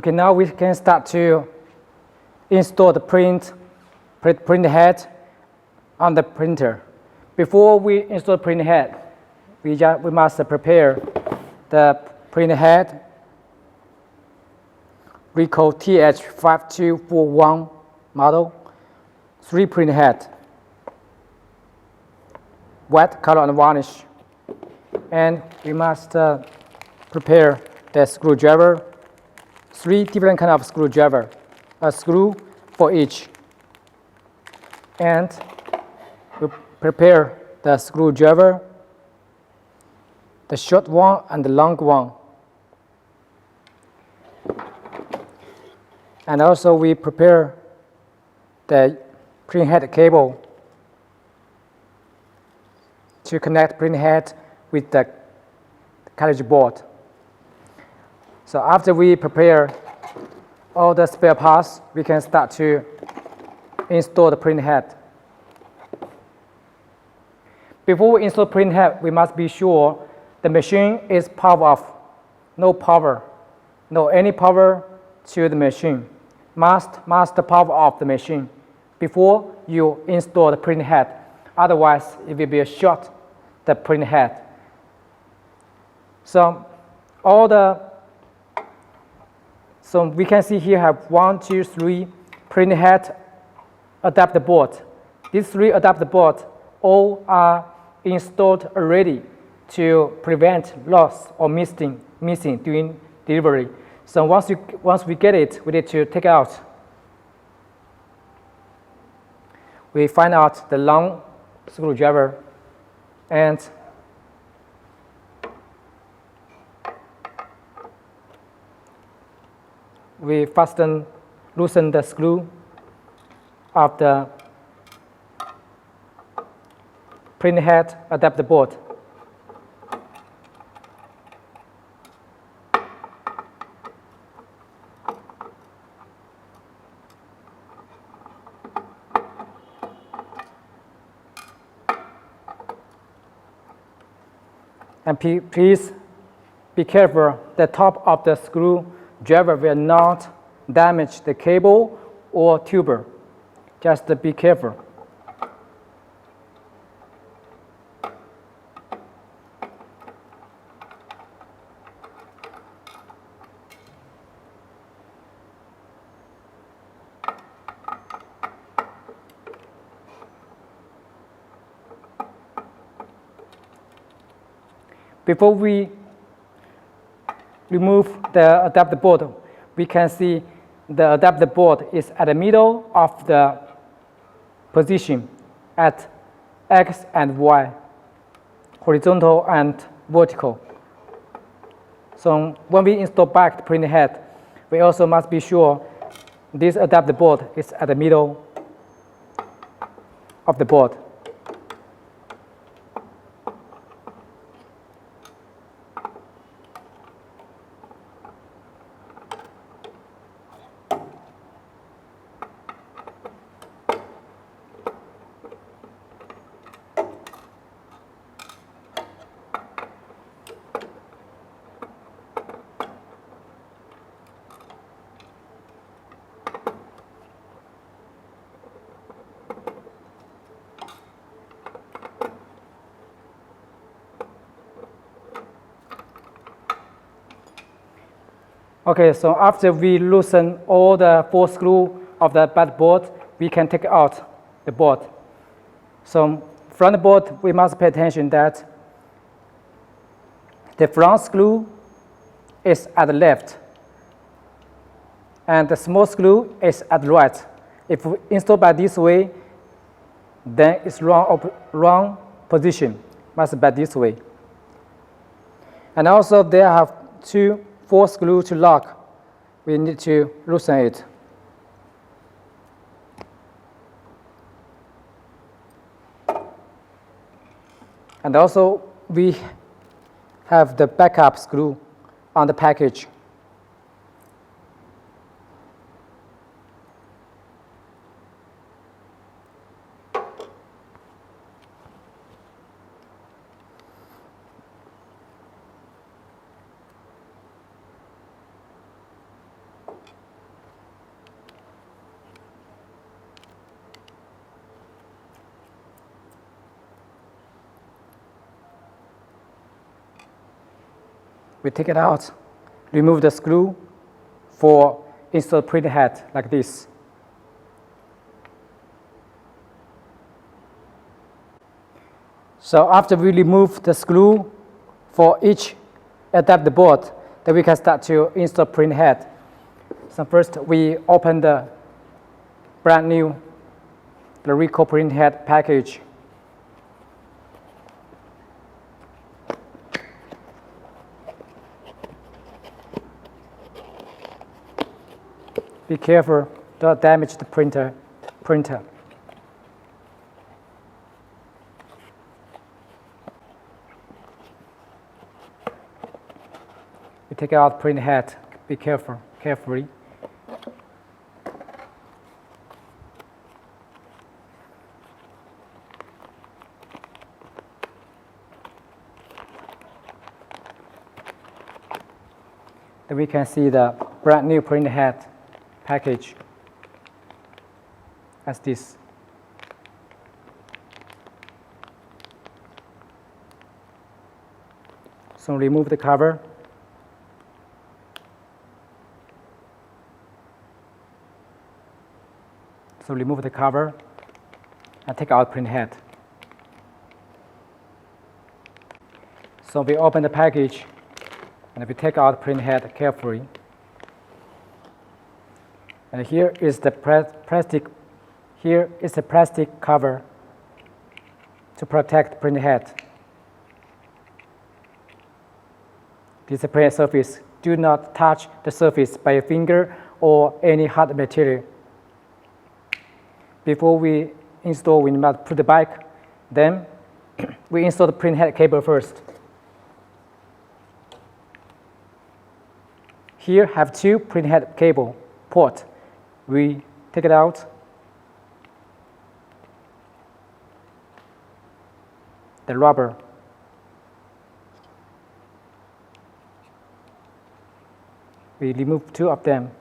Okay, now we can start to install the print head on the printer. Before we install the print head, we must prepare the print head. We call TH5241 model, 3 print head, white color and varnish. And we must prepare the screwdriver, 3 different kinds of screwdriver, a screw for each. And we prepare the screwdriver, the short one and the long one. And also we prepare the print head cable to connect print head with the cartridge board. So after we prepare all the spare parts, we can start to install the print head. Before we install print head, we must be sure the machine is power off. No power, no any power to the machine. Must power off the machine before you install the print head. Otherwise, it will be a short the print head. So we can see here have 1, 2, 3 print head adapter board. These 3 adapter boards all are installed already to prevent loss or missing during delivery. So once we get it, we need to take it out. We find out the long screwdriver and we loosen the screw of the print head adapter board. And please be careful, the top of the screwdriver will not damage the cable or tuber. Just be careful. Before we remove the adapter board, we can see the adapter board is at the middle of the position at X and Y, horizontal and vertical. So when we install back the print head, we also must be sure this adapter board is at the middle of the board. Okay, so after we loosen all the 4 screws of the back board, we can take out the board. So from the board, we must pay attention that the front screw is at the left, and the small screw is at the right. If we install by this way, then it's wrong position. Must be this way. And also there have 4 screws to lock. We need to loosen it. And also we have the backup screw on the package. we take it out, remove the screw for insert printer head like this. So after we remove the screw for each adapter board, then we can start to install printer head. So first we open the brand new Rico printer head package. Be careful, don't damage the printer. We take out printer head. Be carefully. Then we can see the brand new printer head package as this. So remove the cover. So remove the cover and take out print head. So we open the package and we take out print head carefully. And here is the plastic. Here is the plastic cover to protect print head. This is print surface. Do not touch the surface by your finger or any hard material. Before we install, we must put the back. Then we install the print head cable first. Here have two print head cable port. We take it out. The rubber. We remove two of them.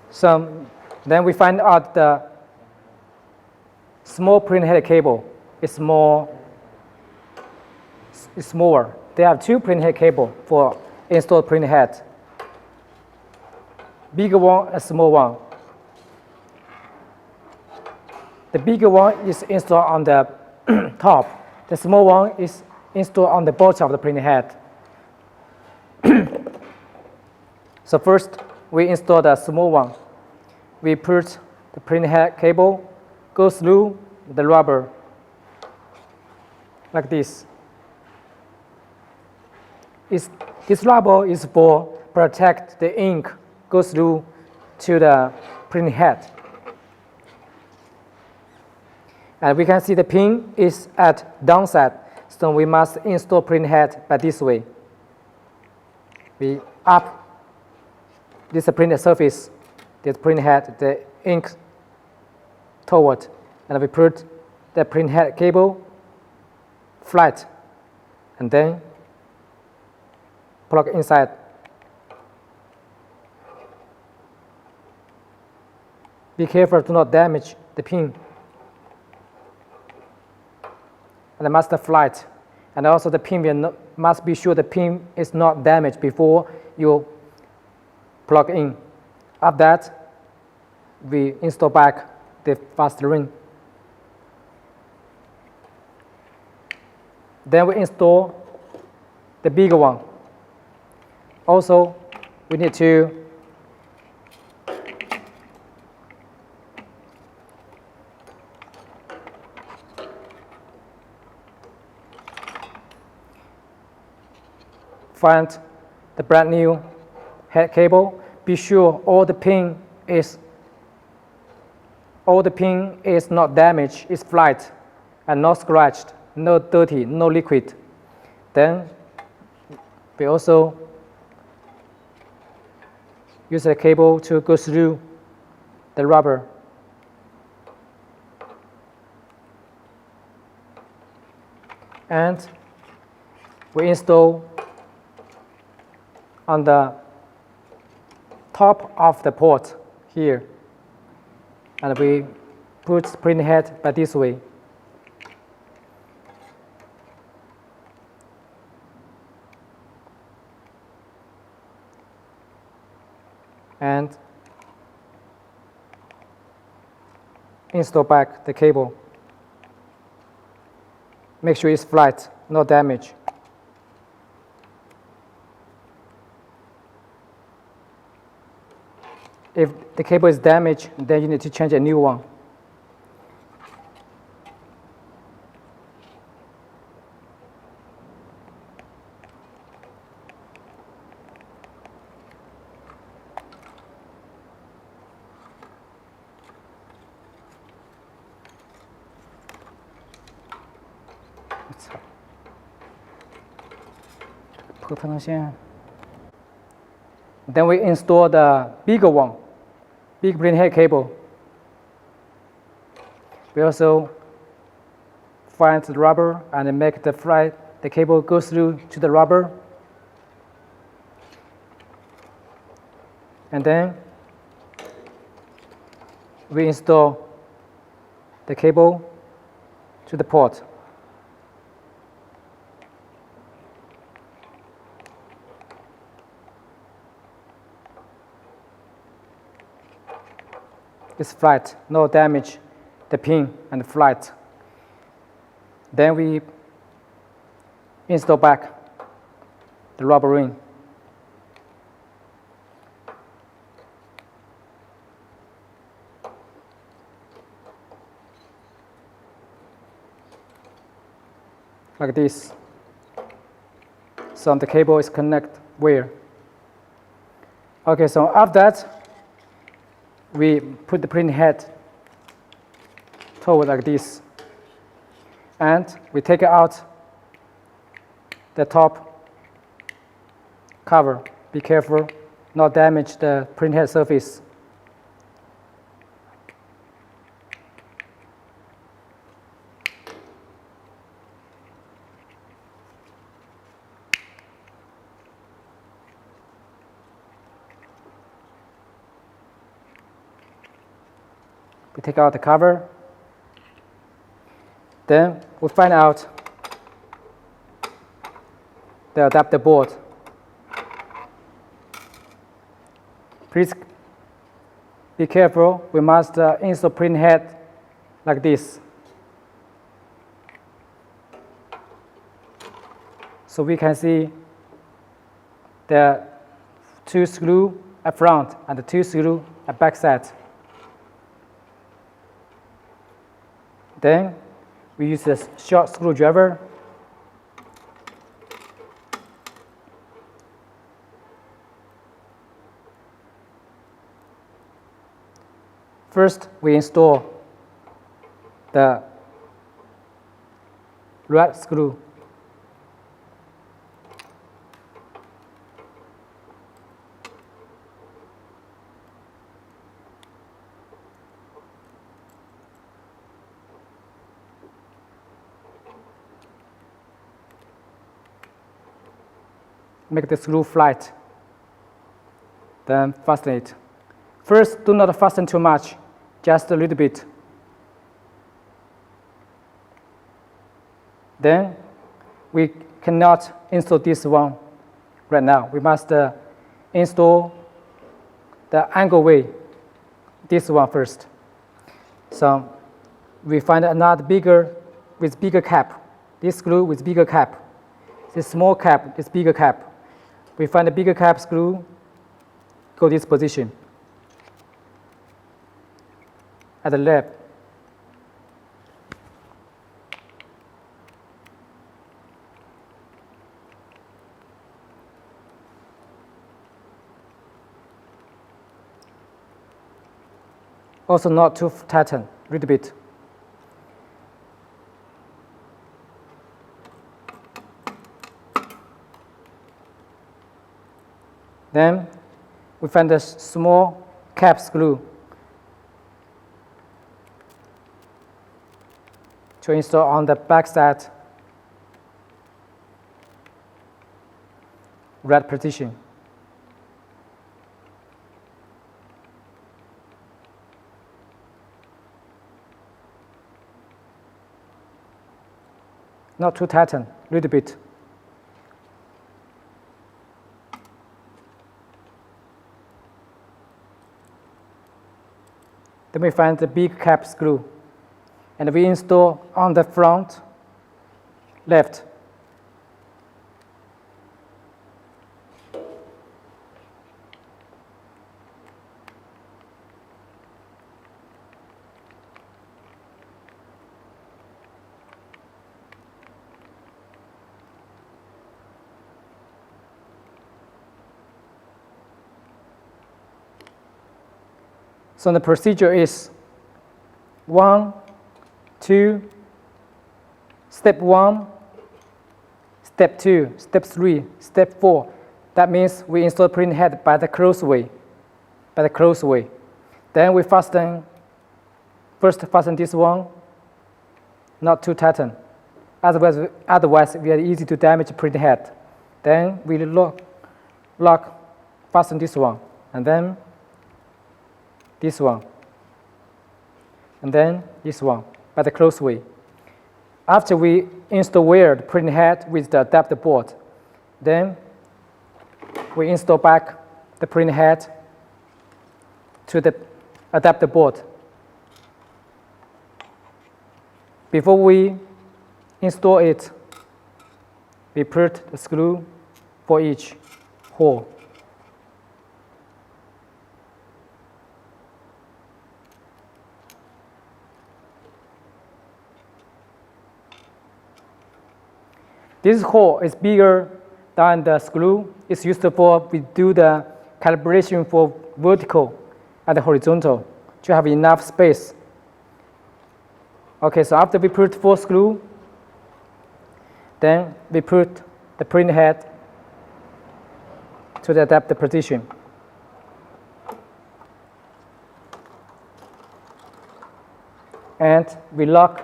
So then we find out the small print head cable is smaller. They have two print head cable for installed print head. Bigger one and small one. The bigger one is installed on the top. The small one is installed on the bottom of the print head. So first, we install the small one. We put the print head cable, go through the rubber, like this. This rubber is for protect the ink goes through to the print head. And we can see the pin is at downside, so we must install print head by this way. We up this printed surface, this print head, the ink toward, and we put the print head cable flat, and then plug inside. Be careful to not damage the pin. And it must flat, and also the pin must be sure the pin is not damaged before you plug in. After that, we install back the fast ring. Then we install the bigger one. Also, we need to find the brand new head cable. Be sure all the pin is not damaged, is flat and not scratched, no dirty, no liquid. Then we also use the cable to go through the rubber. And we install on the top of the port here, and we put print head by this way. And install back the cable. Make sure it's flat, no damage. If the cable is damaged, then you need to change a new one. Then we install the bigger one, big print head cable. We also find the rubber and make the cable go through to the rubber. And then we install the cable to the port. It's flat, no damage, the pin and flat. Then we install back the rubber ring. Like this. So the cable is connected where? Okay, so after that, we put the print head toward like this, and we take out the top cover. Be careful, not damage the print head surface. We take out the cover. Then we find out the adapter board. Please be careful. We must install print head like this. So we can see the 2 screws at front and the 2 screws at back side. Then we use a short screwdriver. First, we install the red screw. Make the screw flat, then fasten it. First, do not fasten too much, just a little bit. Then, we cannot install this one right now. We must install the angle way, this one first. So, we find another bigger, with bigger cap. This screw with bigger cap. This small cap, this bigger cap. We find a bigger cap screw, go this position at the left. Also not too tighten, a little bit. Then we find a small cap screw to install on the back side, red position. not too tighten, a little bit. Then we find the big cap screw, and we install on the front left. So the procedure is 1, 2, step 1, step 2, step 3, step 4. That means we install the print head by the close way. Then we fasten, first fasten this one, not too tighten. Otherwise we are easy to damage the print head. Then we fasten this one, and then this one, and then this one by the close way. After we install the print head with the adapter board, then we install back the print head to the adapter board. Before we install it, we put the screw for each hole. This hole is bigger than the screw. It's used for we do the calibration for vertical and horizontal to have enough space. Okay, so after we put 4 screws, then we put the print head to the adapter position. And we lock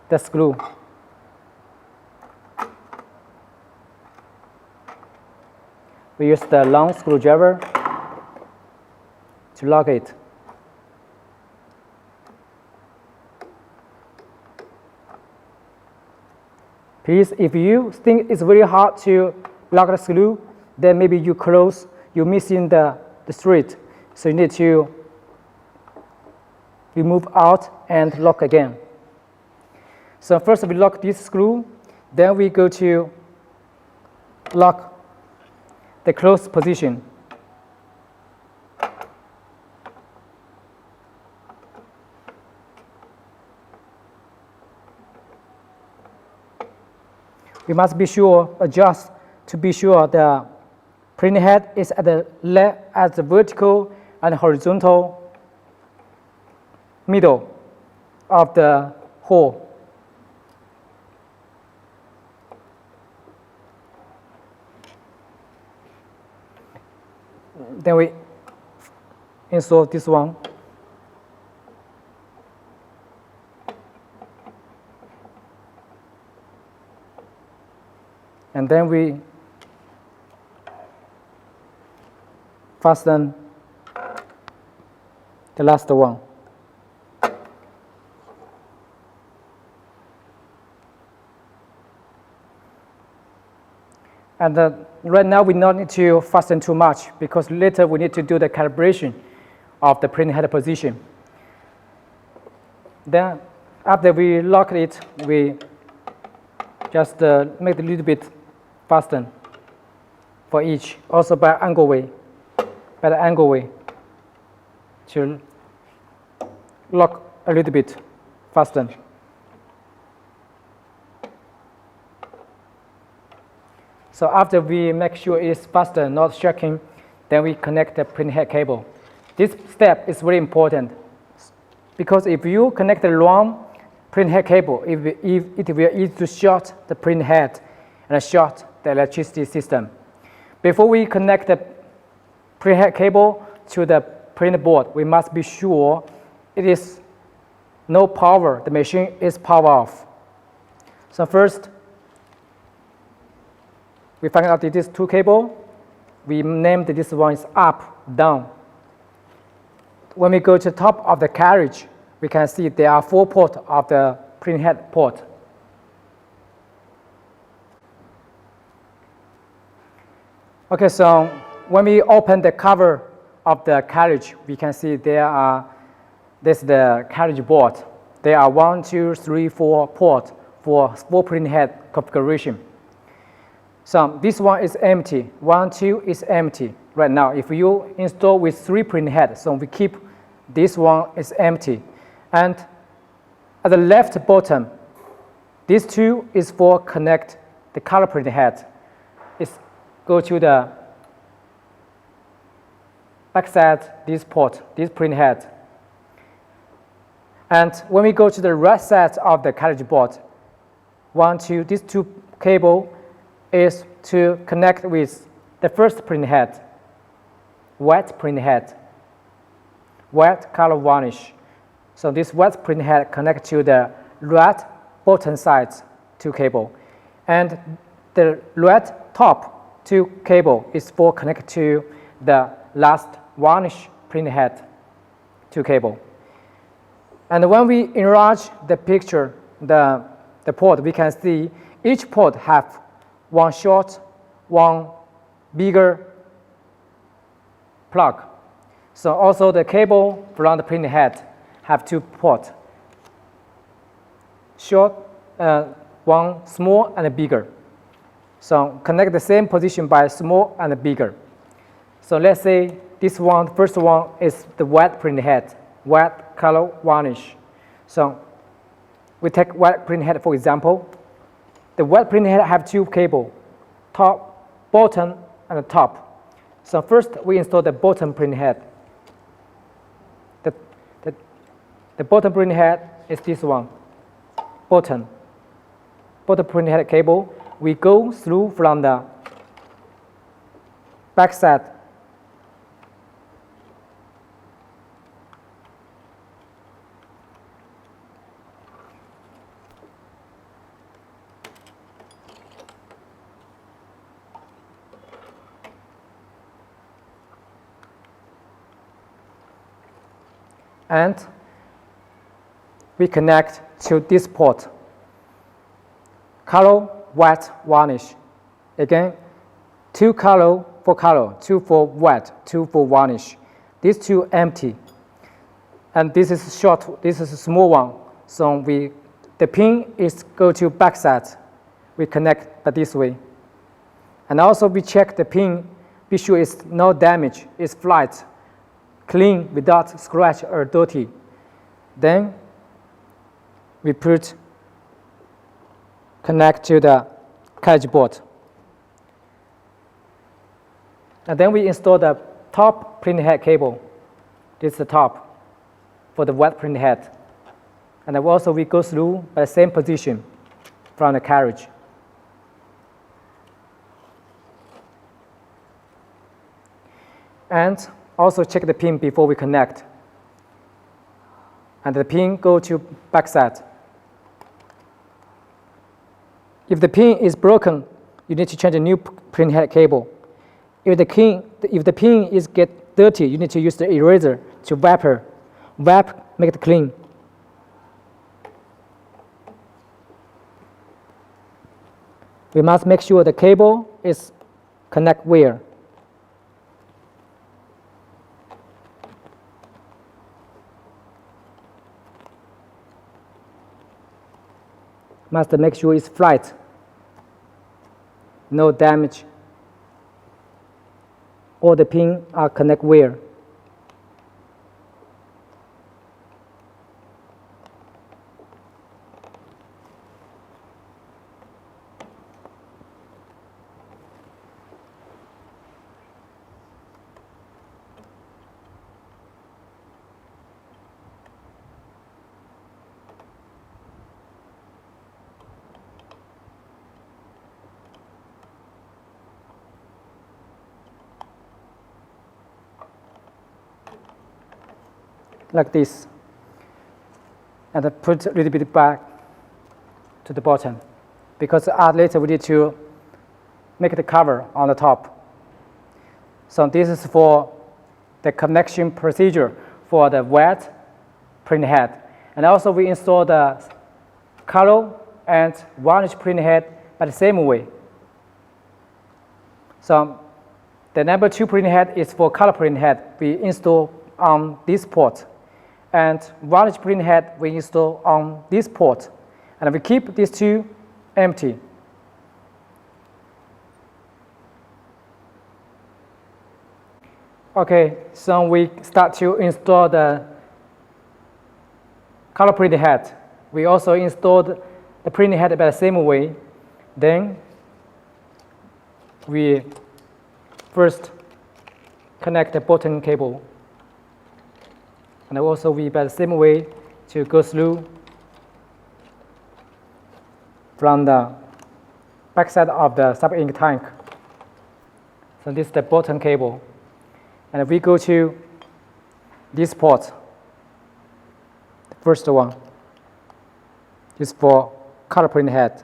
the screw. We use the long screwdriver to lock it. Please, if you think it's very hard to lock the screw, then maybe you're missing the thread. So you need to remove out and lock again. So first we lock this screw, then we go to lock the closed position. We must be sure, adjust to be sure the print head is at the vertical and horizontal middle of the hole. Then we install this one. And then we fasten the last one. And right now we don't need to fasten too much because later we need to do the calibration of the print head position. Then after we lock it, we just make a little bit fasten for each, also by the angle way to lock a little bit fasten. So after we make sure it's faster, not shaking, then we connect the print head cable. This step is very important because if you connect the wrong print head cable, it will easy to short the print head and short the electricity system. Before we connect the print head cable to the print board, we must be sure it is no power, the machine is power off. So first, we find out that this 2 cable, we named this one is up, down. When we go to the top of the carriage, we can see there are 4 ports of the print head port. Okay, so when we open the cover of the carriage, we can see this is the carriage board. There are 1, 2, 3, 4 ports for 4 print head configuration. So this one is empty. 1, 2 is empty right now. If you install with 3 print heads, so we keep this one is empty. And at the left bottom, this 2 is for connect the color print head. It's go to the backside this port, this print head. And when we go to the right side of the carriage board, 1, 2, these 2 cable is to connect with the first print head, white print head, white color varnish. So this white print head connects to the right bottom side 2 cable, and the right top 2 cable is for connect to the last varnish print head 2 cable. And when we enlarge the picture, the port, we can see each port have 1 short, 1 bigger plug. So also the cable from the print head have 2 ports, short, 1 small and a bigger. So connect the same position by small and bigger. So let's say this one, first one is the white print head, white color varnish. So we take white print head for example. The white print head have 2 cable, top, bottom, and the top. So first we install the bottom print head. The bottom print head is this one, bottom print head cable. We go through from the back side. And we connect to this port, color white varnish. Again, 2 color for color, 2 for white, 2 for varnish. These 2 empty. And this is short, this is a small one. So the pin is go to back side. We connect by this way. And also we check the pin, be sure it's no damage, it's flat, clean without scratch or dirty. Then we connect to the carriage board. And then we install the top print head cable. This is the top for the white print head. And then also we go through by the same position from the carriage. And also check the pin before we connect. And the pin go to backside. If the pin is broken, you need to change a new print head cable. If the pin is get dirty, you need to use the eraser to wipe, make it clean. We must make sure the cable is connect wire. Must make sure it's flat, no damage. All the pins are connect wire. Like this, and I put a little bit back to the bottom, because later we need to make the cover on the top. So this is for the connection procedure for the white print head, and also we install the color and varnish print head by the same way. So The number 2 printing head is for color printing head. We install on this port. And varnish printing head we install on this port. And we keep these two empty. Okay, so we start to install the color printing head. We also installed the printing head by the same way. Then we first connect the button cable. And also we by the same way to go through from the backside of the sub-ink tank. So this is the button cable. And if we go to this port, the first one is for color print head.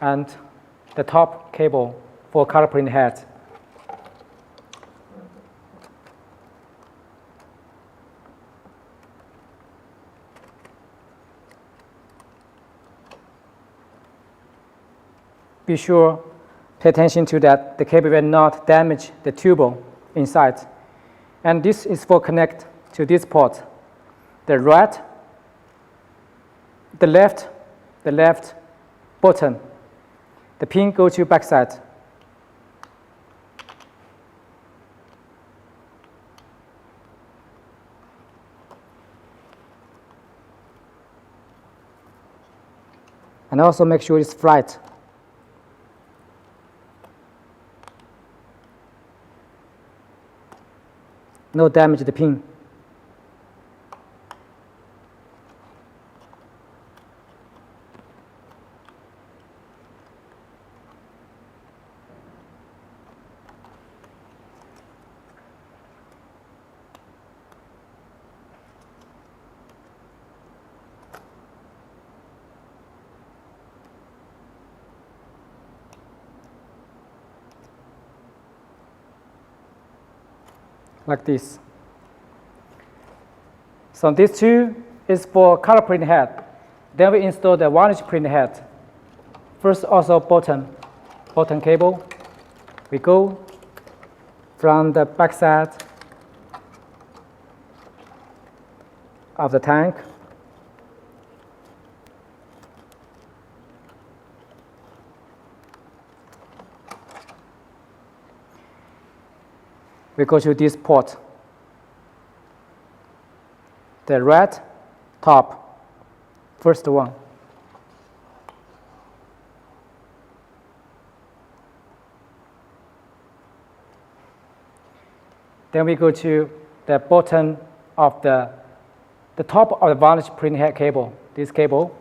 And the top cable for color print head. Be sure, pay attention to that the cable will not damage the tube inside. And this is for connect to this port. The right, the left button. The pin go to backside. And also make sure it's flat. No damage to the pin. Like this. So this two is for color print head. Then we install the varnish print head. First also button cable. We go from the back side of the tank. We go to this port. The red top, first one. Then we go to the bottom of the top of the varnish print head cable, this cable.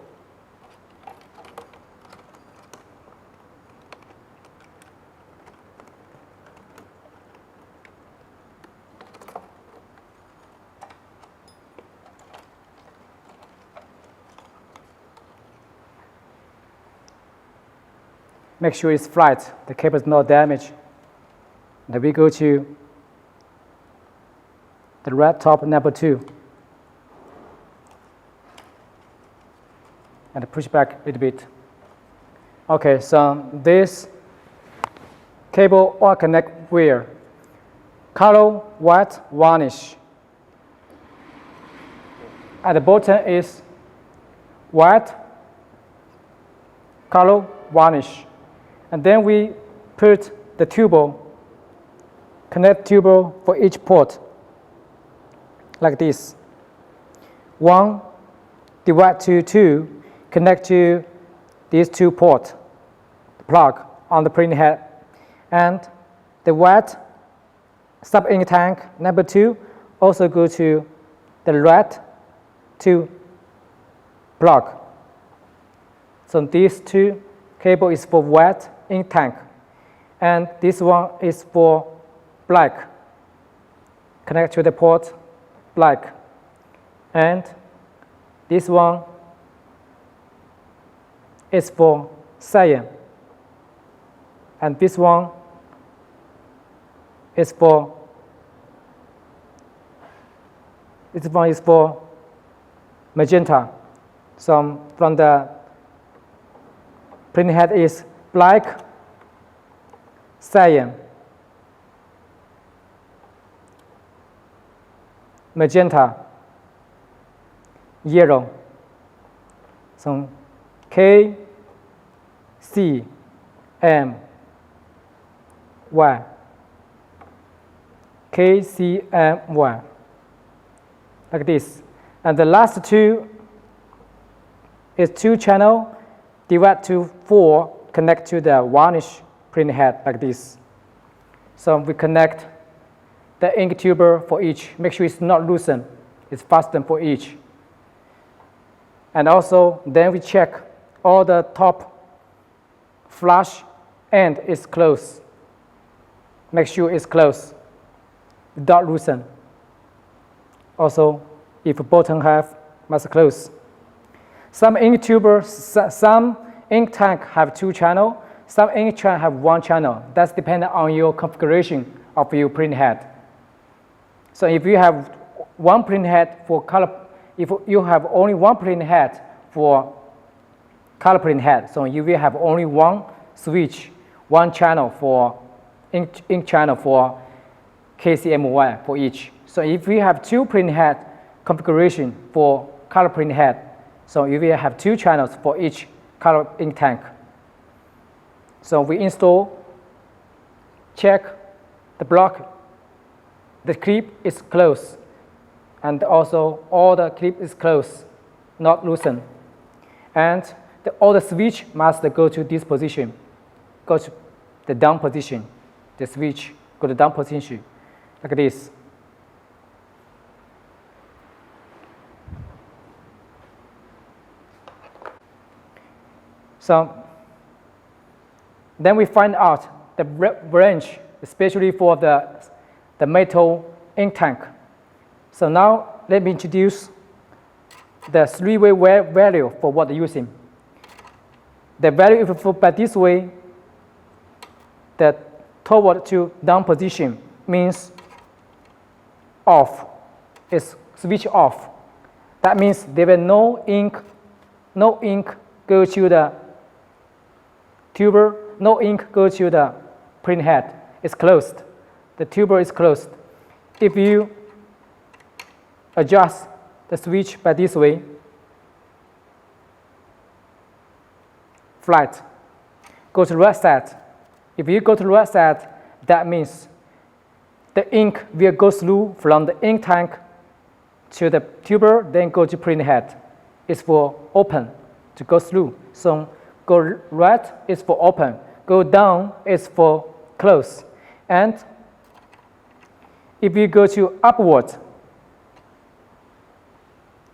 Make sure it's flat, the cable is not damaged. Then we go to the red top number 2. And push back a little bit. Okay, so this cable all connect where? Color, white, varnish. At the bottom is white, color, varnish. And then we put the tube, connect tube for each port, like this. 1 divide to 2, connect to these 2 ports, plug on the printing head. And the white sub-ink tank number 2 also go to the red 2 plug. So these 2 cable is for white ink tank, and this one is for black. Connect to the port, black. And this one is for cyan. And this one is for magenta. So from the printing head is black, cyan, magenta, yellow. So K, C, M, Y. K, C, M, Y. Like this. And the last two is 2 channel divided to 4, connect to the varnish print head like this. So we connect the ink tuber for each. Make sure it's not loosened. It's fastened for each. And also, then we check all the top flush end is closed. Make sure it's closed, without loosen. Also, if bottom half must close. Some ink tubers, some ink tank have 2 channels. Some ink tank have 1 channel. That's dependent on your configuration of your print head. So if you have 1 print head for color, if you have only 1 print head for color print head, so you will have only 1 switch, 1 channel for ink channel for KCMY for each. So if we have 2 print head configuration for color print head, so you will have 2 channels for each color ink tank. So we install, check the block, the clip is closed, and also all the clip is closed, not loosened. And all the switch must go to this position, go to the down position. The switch go to down position, like this. So then we find out the range, especially for the metal ink tank. So now let me introduce the 3-way value for what you're using. The value if for by this way, the toward to down position means off, is switch off. That means there will no ink go to the tuber, no ink go to the print head. It's closed. The tuber is closed. If you adjust the switch by this way, flat, go to right side. If you go to right side, that means the ink will go through from the ink tank to the tuber, then go to print head. It's for open to go through. So go right is for open, go down is for close. And if you go to upward,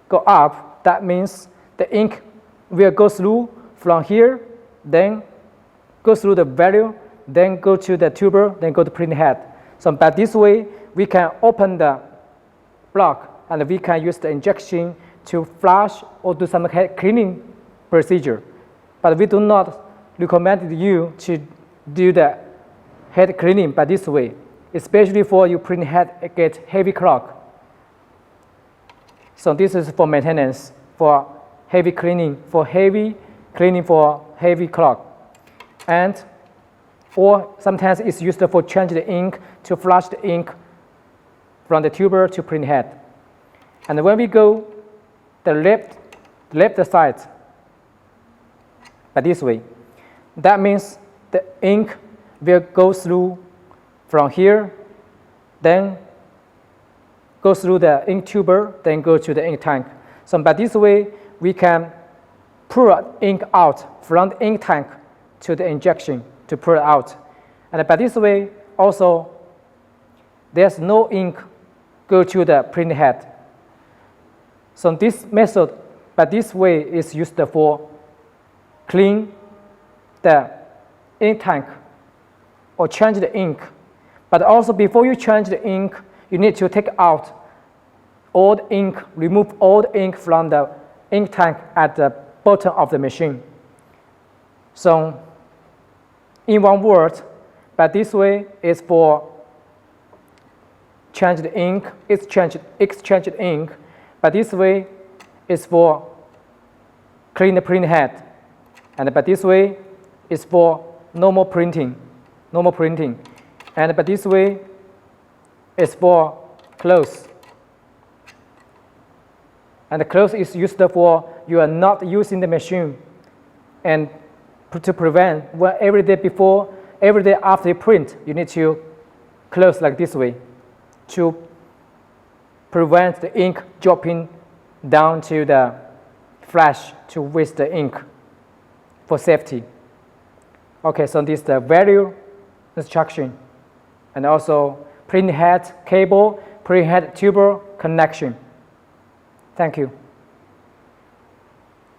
go up, that means the ink will go through from here, then go through the value, then go to the tuber, then go to print head. So by this way, we can open the block and we can use the injection to flush or do some head cleaning procedure. But we do not recommend you to do the head cleaning by this way, especially for your print head get heavy clog. So this is for maintenance, for heavy cleaning, for heavy clog. And or sometimes it's used for change the ink, to flush the ink from the tuber to print head. And when we go the left side by this way, that means the ink will go through from here, then go through the ink tuber, then go to the ink tank. So by this way, we can pour ink out from the ink tank to the injection to pour it out. And by this way, also, there's no ink go to the print head. So this method, by this way, is used for clean the ink tank or change the ink. But also before you change the ink, you need to take out all the ink, remove all the ink from the ink tank at the bottom of the machine. So in one word, by this way is for change the ink, exchange ink. By this way is for clean the print head. And by this way is for normal printing. normal printing. But this way is for close. And the close is used for you are not using the machine, and to prevent every day after you print, you need to close like this way to prevent the ink dropping down to the flash to waste the ink for safety. Okay, so this is the value instruction, and also print head cable, print head tuber connection. Thank you.